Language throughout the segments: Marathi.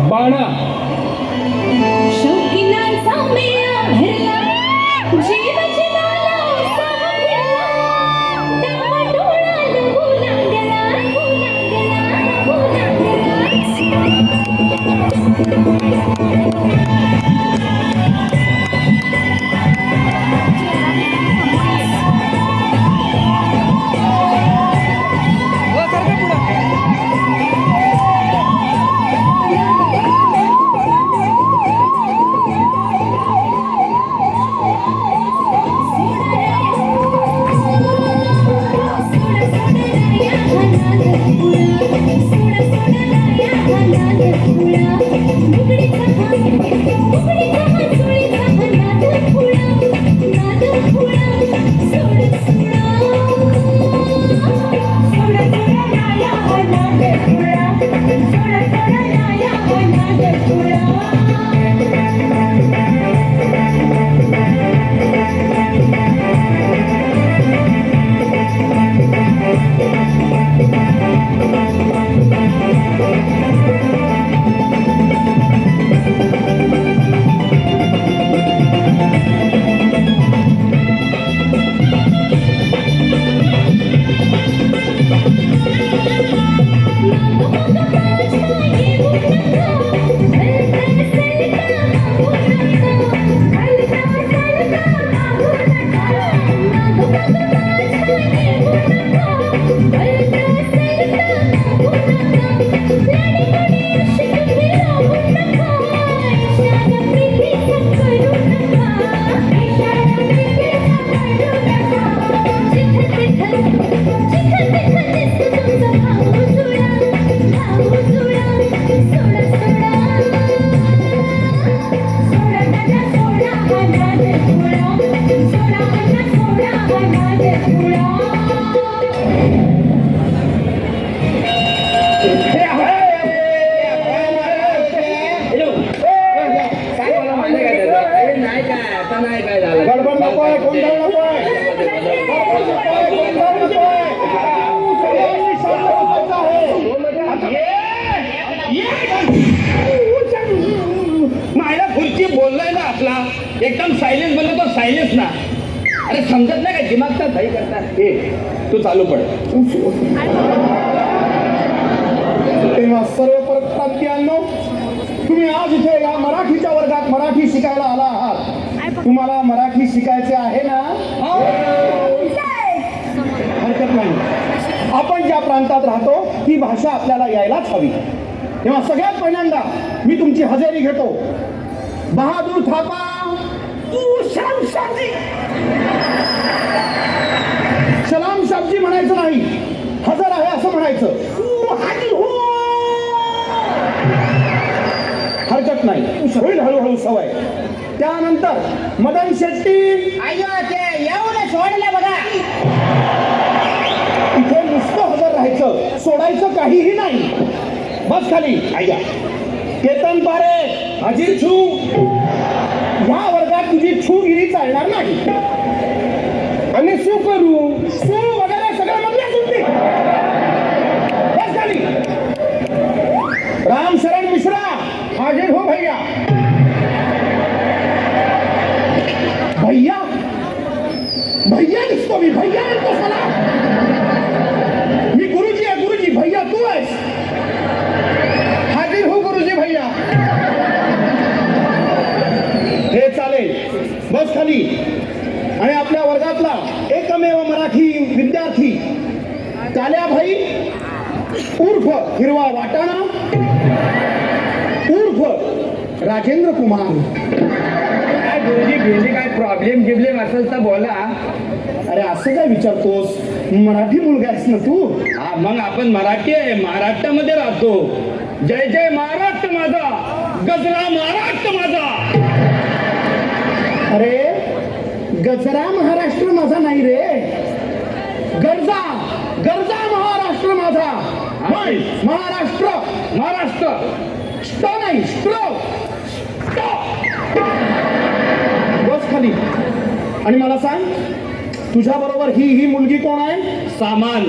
बाणा शौकीनांचा मेळा भरला, जीव जिवाला उत्साह फिरला, डावाडोळा रंगू लागला, गडबड नकोय, गोंधळ नकोय. माझ्या खुर्ची बोललाय ना आपला एकदम सायलेन्स बोललो तो सायलेन्स ना. अरे समजत नाही का दिमागचा दही करतात हे. तू चालू पड. तेव्हा सर्व परप्रांतीयांनो, तुम्ही आज इथे या मराठीच्या वर्गात मराठी शिकायला आला आहात. तुम्हाला मराठी शिकायचे आहे ना? हरकत नाही. आपण ज्या प्रांतात राहतो ती भाषा आपल्याला यायलाच हवी. तेव्हा सगळ्यात पहिल्यांदा मी तुमची हजेरी घेतो. बहादूर थापा, सलाम साबजी. सलाम साबजी म्हणायचं नाही, हजर आहे असं म्हणायचं. हाजीर हो. हरकत नाही, होईल हळूहळू सवय. त्यानंतर मदन शेट्टी. अय्यो ते येऊन सोडलं बघा. इथे नुसतं हजर राहायचं, सोडायचं काहीही नाही. बस खाली. आय्या. केतन पारे, हाजीर छू. या वर्गात तुझी छूगिरी चालणार नाही. आणि सू करू सू वगैरे सगळं मधल्या सुटते. बस खाली. राम शरण मिश्रा, हाजीर हो भैया. भैया भैया दिसतो मी, भैया म्हणतो मला. मी गुरुजी आहे, गुरुजी. भैया तू आहेस. हाजीर हो गुरुजी भैया. हे चालेल. बस खाली. आणि आपल्या वर्गातला एकमेव मराठी विद्यार्थी काल्याभाई उर्फ हिरवा वाटाणा उर्फ राजेंद्र कुमार. काय गुरुजी भेंडी काय प्रॉब्लेम गिब्लेम असेल तर बोला. अरे असं काय विचारतोस? मराठी मुलगा आहेस ना तू? हा मग आपण मराठी आहे, महाराष्ट्रामध्ये राहतो. जय जय महाराष्ट्र माझा, गजरा महाराष्ट्र माझा. अरे गजरा महाराष्ट्र माझा नाही रे, गरजा गरजा महाराष्ट्र माझा. होय, महाराष्ट्र महाराष्ट्र. स्ट नाही, बस खाली. आणि मला सांग, तुझ्या बरोबर ही मुलगी कोण आहे? सामान.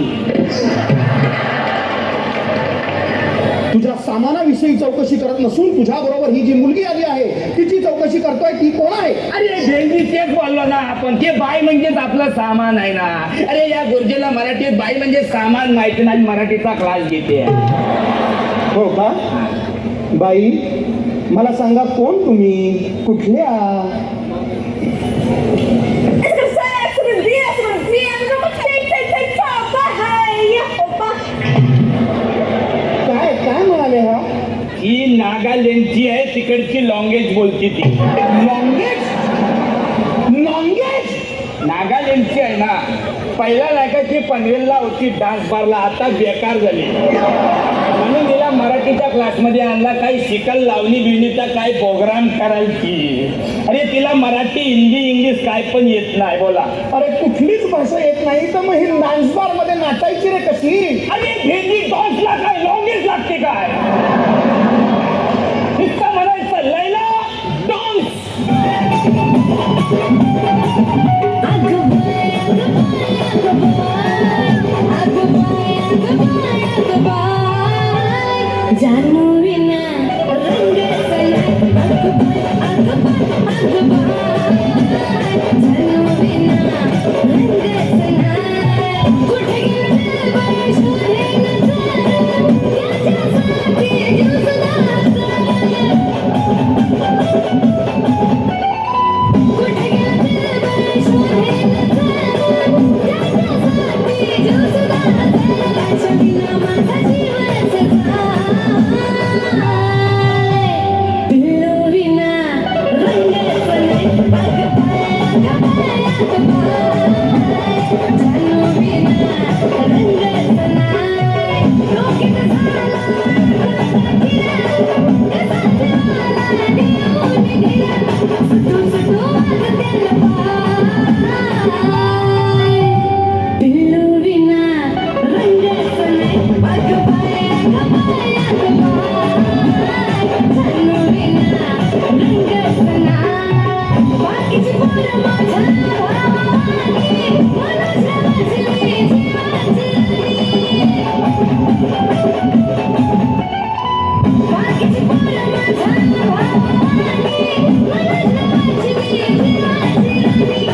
तुझ्या सामानाविषयी चौकशी करत नसून तुझ्या बरोबर ही जी मुलगी आली आहे तिची चौकशी करतोय ती कोण आहे? अरे भेंडी तेच बोललो ना आपण, ते बाई म्हणजेच आपलं सामान आहे ना. अरे या गुरुजीला मराठीत बाई म्हणजे सामान माहिती नाही, मराठीचा क्लास घेते. हो का? बाई मला सांगा कोण तुम्ही, कुठल्या? काय काय म्हणाले हा? ही नागालँडची आहे, तिकडची लँग्वेज बोलती ती. लॉंगेज? लॉंगेज? नागालँडची आहे ना. पहिल्या लायकाची पनवेलला होती डान्स बारला, आता बेकार झाली. म्हणून तिला मराठीच्या क्लासमध्ये आणला, काही शिकल लावणी बिवणीचा काय प्रोग्राम करायची. अरे तिला मराठी हिंदी इंग्लिश काय पण येत नाही. बोला अरे कुठलीच भाषा येत नाही तर मग ही डान्स बार मध्ये नाचायची रे कशी? अरे भेंडी डान्सला काय लँग्वेज लागते काय? नुसतं म्हणायचं लैला डान्स. जानू विना रंग सना जानू विना रंग सना कुठे गेले बाई शोधे नजर त्याच्यासाठी जीव सुद्धा कुठे गेले बाई शोधे नजर त्याच्यासाठी जीव सुद्धा त्याच्या बिना माझा जीवच पिल्लू विना रंगच नाही अग जानू विना रंगच नाही डोक्यात झाला सुटू सुटू पिल्लू विना रंगच नाही अग जानू विना रंगच नाही बाकीची पोरं माझ्या भावानी मनाच्या वाजली जीवाची बाकीची पोरं माझ्या भावानी मनाच्या वाजली जीवाची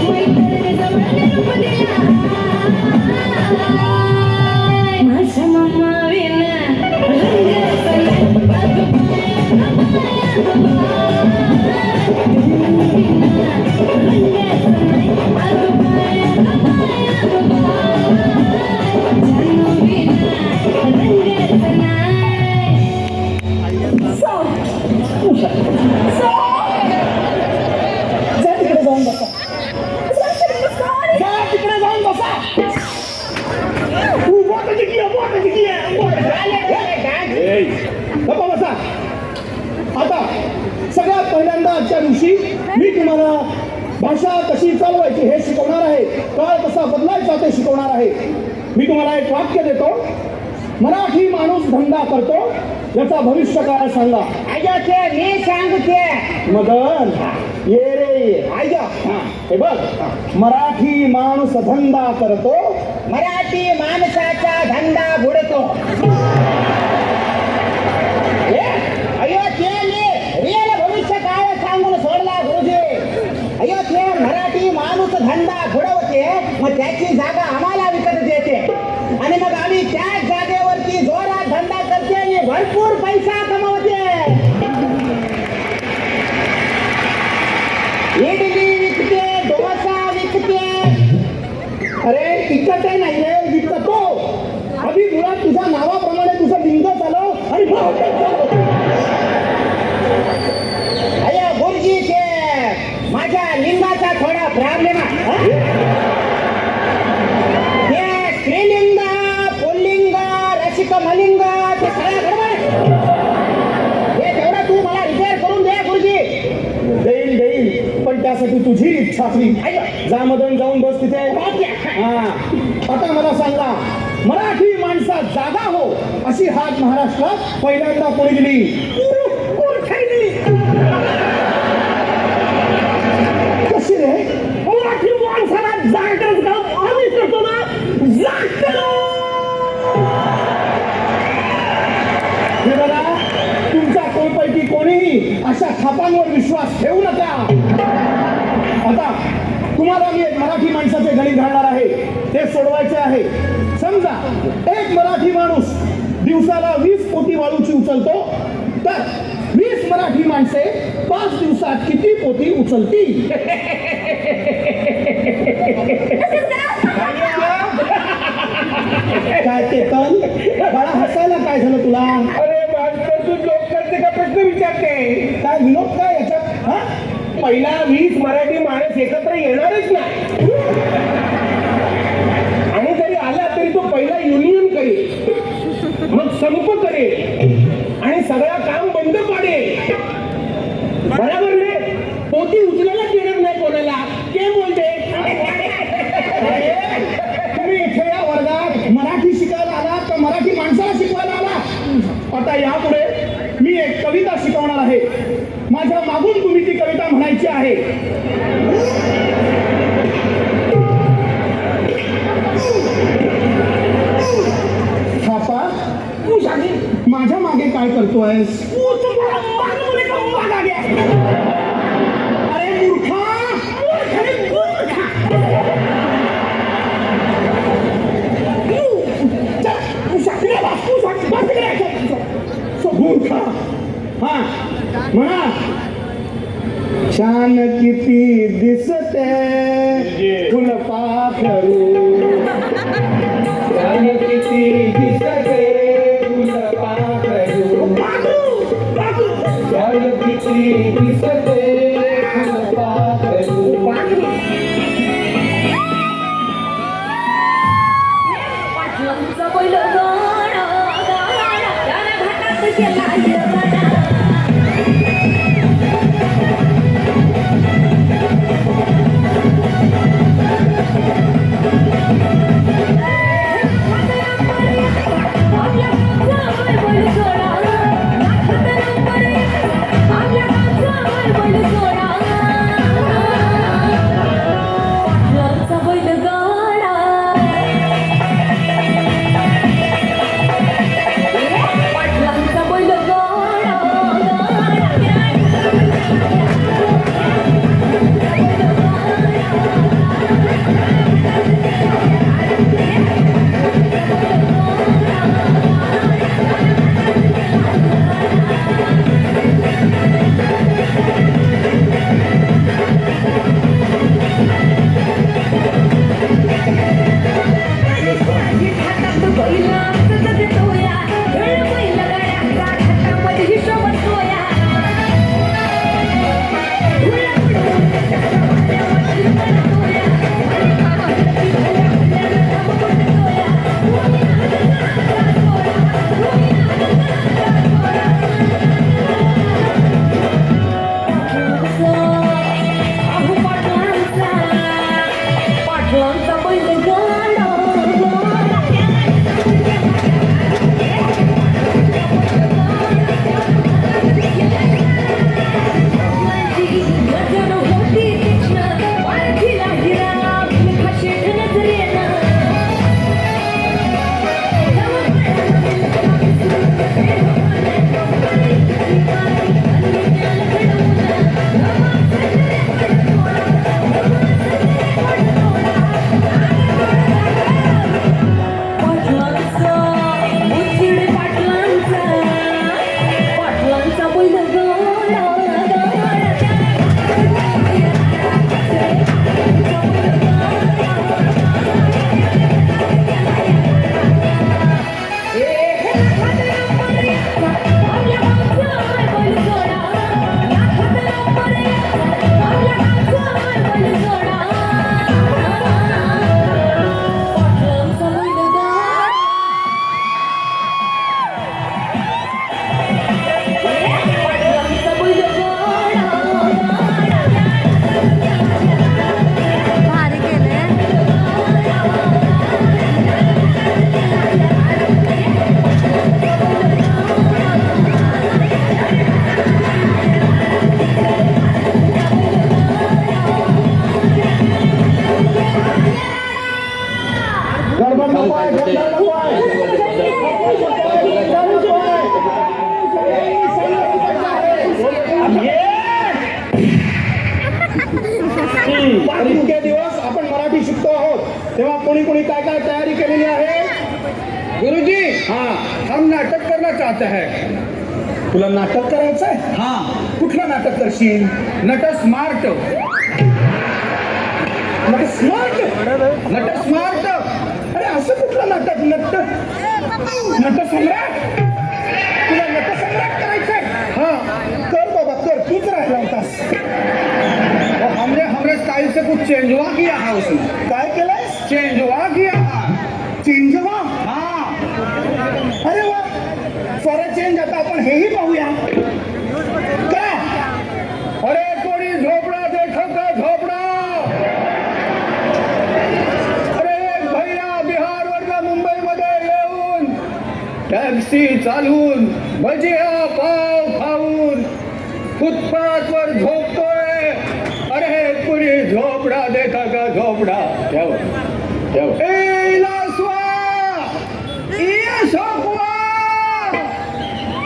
मैत्रीण जवळ निरूप दिला माझ्या मम्मा विना रंगच नाही जा तिकडे जाऊन बसा. जा तिकडे जाऊन बसा. गप्पा बसा. आता सगळ्यात पहिल्यांदा आजच्या दिवशी मी तुम्हाला भाषा कशी चालवायची हे शिकवणार आहे, काळ कसा बदलायचा ते शिकवणार आहे. मी तुम्हाला एक वाक्य देतो. मराठी माणूस धंदा करतो याचा भविष्य काळ सांगा. आयोचे मी सांगते. मदन ये रे आय्या. हे बघ, मराठी माणूस धंदा करतो, मराठी माणसाचा धंदा बुडतो. अयोध्ये रिअल भविष्य काळ सांगून सोडला गुरुजी. अयोध्ये मराठी माणूस धंदा बुडवते, मग त्याची जागा आम्हाला विकत देते आणि मग आम्ही त्याच जागेवरती जोरात धंदा करते आणि भरपूर पैसा कमवते. इडली विकते, डोसा विकते. अरे इतकं ते नाही रे, विकतो. अभि मुळात तुझ्या नावाप्रमाणे तुझं लिंग झालं आणि अय्या गुरुजी ते माझ्या लिंगाचा थोडा प्रॉब्लेम आहे. ते स्त्रीलिंग, पुल्लिंग, रसिक मलिंग ते सगळं गडबड. हे तेवढं तू मला रिपेअर करून दे गुरुजी. देईल देईल, पण त्यासाठी तुझी इच्छा असली. जा मधून जाऊन बस तिथे. हा, आता मला सांगा, मराठी माणसात जागा हो अशी हाक महाराष्ट्रात पहिल्यांदा कोणी दिली? कशी रे? मराठी माणसाला जागच गाव आम्ही करतो ना. हे बघा, अशा छापांवर विश्वास ठेवू नका. आता तुम्हाला मी एक मराठी माणसाचे गणित घालणार आहे, ते सोडवायचे आहे. समजा एक मराठी माणूस दिवसाला 20 पोती वाळूची उचलतो, तर 20 मराठी माणसे 5 दिवसात किती पोती उचलतील? काय ते पण बाळा, हसायला काय झालं तुला? अरे मास्तर, तू जोक करते का प्रश्न विचारते? काय विनोद काय याच्यात? हा, पहिला 20 मराठी माणूस एकत्र येणारच नाही, आणि जरी आला तरी तो पहिला युनियन करेल, मग संप करेल आणि सगळं काम बंद पाडेल. बरोबर नाही? पोती उचलायला देणार नाही कोणाला. के बोलते? तुम्ही इथे या वर्गात मराठी शिकायला आलात का मराठी माणसाला शिकवायला आलात? आता यापुढे मी एक कविता शिकवणार आहे. माझ्या मागून तुम्ही ती कविता म्हणायची आहे. छापा, माझ्या मागे काय करतोयस? अरे मूर्खा, मूर्खा. हा म्हणा, छान किती दिसते फुलपाखरू, छान किती दिसते फुलपाखरू, छान किती दिसते फुलपाखरू. पाठीमागचा बैल गाणं गाणं, त्यानं घाटात केला हिरवाना. आपल्या गावचा बैल सोडा, आपल्या गावचा बैल आता है. तुला नाटक करायचंय? हाँ, कुठलं नाटक करशील? नट स्मार्ट. नट स्मार्ट. नट स्मार्ट. अरे असं कुठलं नाटक? नटसम्राट. तुला नटसम्राट करायचंय? हा, कर बाबा कर, तूच राहिला होतास. और हमने स्टाइल से कुछ चेंज हुआ किया है उसने. काय केलंय? चेंज हुआ किया है. चेंजवा. हाँ. अरे वा, सारा चेंज. आता आपण हेही पाहूया. का? अरे कोणी झोपडा देखो का झोपडा. अरे एक भैया बिहार वर्ग मुंबईमध्ये येऊन टॅक्सी चालवून भजिया पाव खाऊन फुटपाथवर झोपतोय. अरे कोणी झोपडा देखा का झोपडा. ए लासवा, ये सोपवा.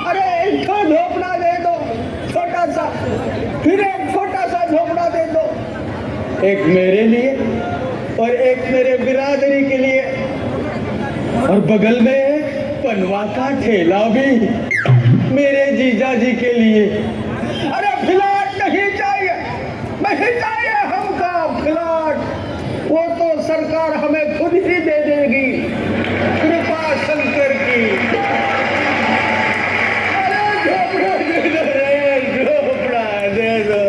अरे एक झोपड़ा दे दो छोटा सा, फिर एक छोटा सा झोपड़ा दे दो. एक मेरे लिए और एक मेरे बिरादरी के लिए, और बगल में एक पनवा का ठेला भी मेरे जीजा जी के लिए. अरे फ्लैट नहीं चाहिए, नहीं चाहिए हमको फ्लैट. वो तो सरकार हमें खुद ही दे देगी, कृपा शंकर की. झोपड़ा दे दो रे, झोपड़ा दे दो.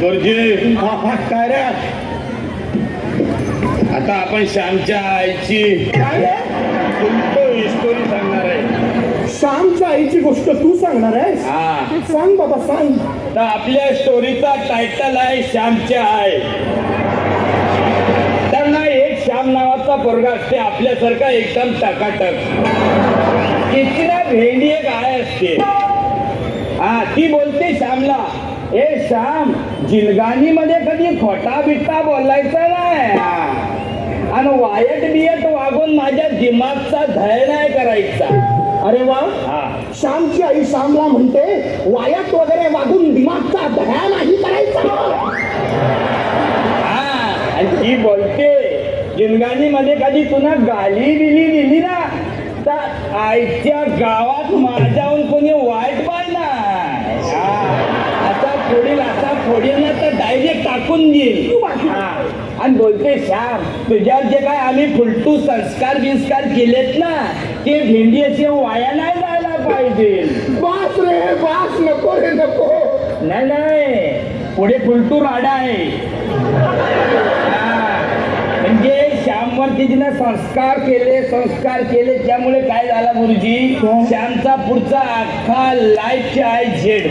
गुरुजी, काय रे? आता आपण श्यामच्या आईची काय रे? स्टोरी सांगणार आहे. श्यामच्या आईची गोष्ट तू सांगणार आहेस? हा, सांग बाबा सांग. तर आपल्या स्टोरीचा टायटल आहे श्यामच्या आई. त्यांना एक श्याम नावाचा पोरगा असते, आपल्यासारखा एकदम टकाटक. तिची ना भेंडी एक आय असते. हा, ती बोलते श्यामला, ए श्याम, जिलगानीमध्ये कधी खोटा बिट्टा बोलायचा नाही. आणि वायट बियट वागून माझ्या दिमागचा धय नाही करायचा. अरे वा, हा, श्यामची आई श्यामला म्हणते वायात वगैरे वागून दिमागचा दह्या नाही करायचा. हा, आणि ती बोलते जिलगानीमध्ये कधी तुला गाली बिली दिली ना तर आईच्या गावात माझ्याहून कोणी वाईट पाहिजे. आता फोडील ना तर डायरेक्ट टाकून देईल. आणि बोलते श्याम, तुझ्यावर जे काय आम्ही फुलटू संस्कार बिस्कार केलेत ना ते भेंडी असे वाया नाही जायला पाहिजे. बास रे बास, नको रे नको. नाही, पुढे फुलटू राडा आहे. म्हणजे श्यामवरती तिने संस्कार केले त्यामुळे काय झाला गुरुजी, श्यामचा पुढचा अख्खा लाईफ आहे झेड.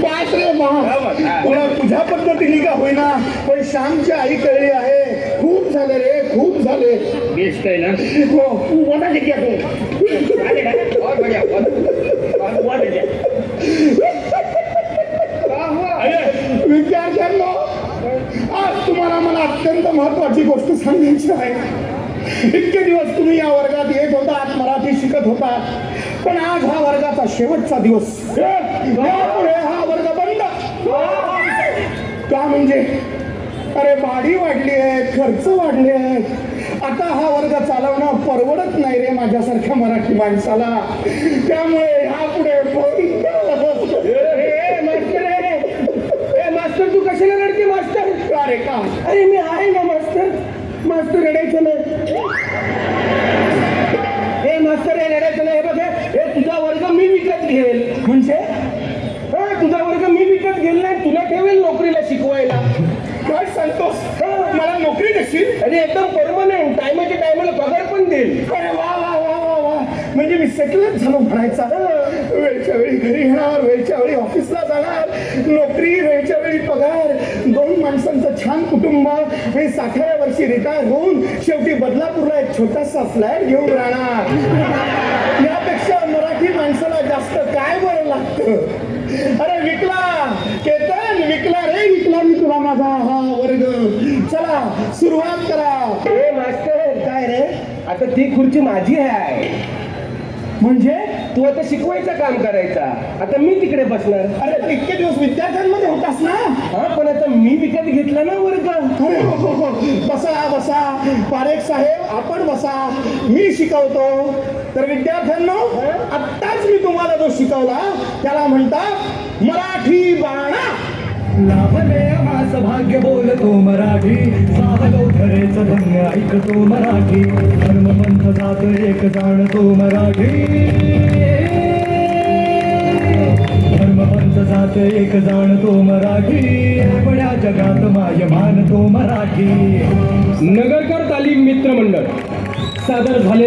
बास रे बास. तुला तुझ्या पद्धतीने का होईना पण श्यामची आई कळली आहे. खूप झाले रे, खूप झाले. बेस्ट आहे ना. हो, तू मोठा जिंकला तू. विद्यार्थ्यांनो, आज तुम्हाला मला अत्यंत महत्वाची गोष्ट सांगायची आहे. इतके दिवस तुम्ही या वर्गात येत होतात, मराठी शिकत होतात, पण आज हा वर्गाचा शेवटचा दिवस. यापुढे हा वर्ग बंद. का म्हणजे? अरे भाडी वाढली आहे, खर्च वाढले आहेत. आता हा वर्ग चालवणं परवडत नाही रे माझ्यासारख्या मराठी माणसाला. त्यामुळे यापुढे मास्तर, तू कशाला रडते मास्तर? का रे का? अरे मी आहे ना मास्तर. मास्तर रडायचं नाही. हे मास्तर, हे रडायचं नाही. हे बघ, हे तुझा वर्ग मी विकत घेईल. म्हणजे तुझा वर्ग मी विकत घेईल नाही, तुला ठेवेल नोकरीला शिकवायला. काय सांगतोस? मला नोकरी देशील? अरे एकदम परमनंट, टायमाच्या टायमाला पगार पण देईल. अरे वा वा वा वा वा. म्हणजे मी सेटलच झालो म्हणायचा. वेळच्या वेळी घरी येणार, वेळच्या वेळी ऑफिसला जाणार, नोकरी, वेळच्या वेळी पगार, 2 माणसांचं छान कुटुंब आणि 60व्या वर्षी रिटायर होऊन शेवटी बदलापूरला एक छोटासा फ्लॅट घेऊन राहणार. यापेक्षा मराठी माणसाला जास्त काय बरं लागतं? अरे विकला केतन, विकला रे, विकला मी तुला माझा हा वर्ग. चला सुरुवात करा. ए मास्तर, काय रे? आता ती खुर्ची माझी आहे. म्हणजे तू आता शिकवायचं काम करायचा, आता मी तिकडे बसणार. अरे इतके दिवस विद्यार्थ्यांमध्ये होतास ना? हा, पण आता घेतलं ना वर्ग. अरे हो. बसा बसा पारेख साहेब, आपण बसा. मी शिकवतो. तर विद्यार्थ्यांनो, आत्ताच मी तुम्हाला जो शिकवला त्याला म्हणतात मराठी बाणा. लाभले आम्हास भाग्य बोलतो मराठी, साधलो खरेच धन्य ऐकतो मराठी, धर्मपंथ जात एक जाणतो मराठी, धर्मपंथ जात एक जाणतो मराठी, बड्या जगात माय मानतो मराठी. नगरकर तालीम मित्र मंडळ सादर झाले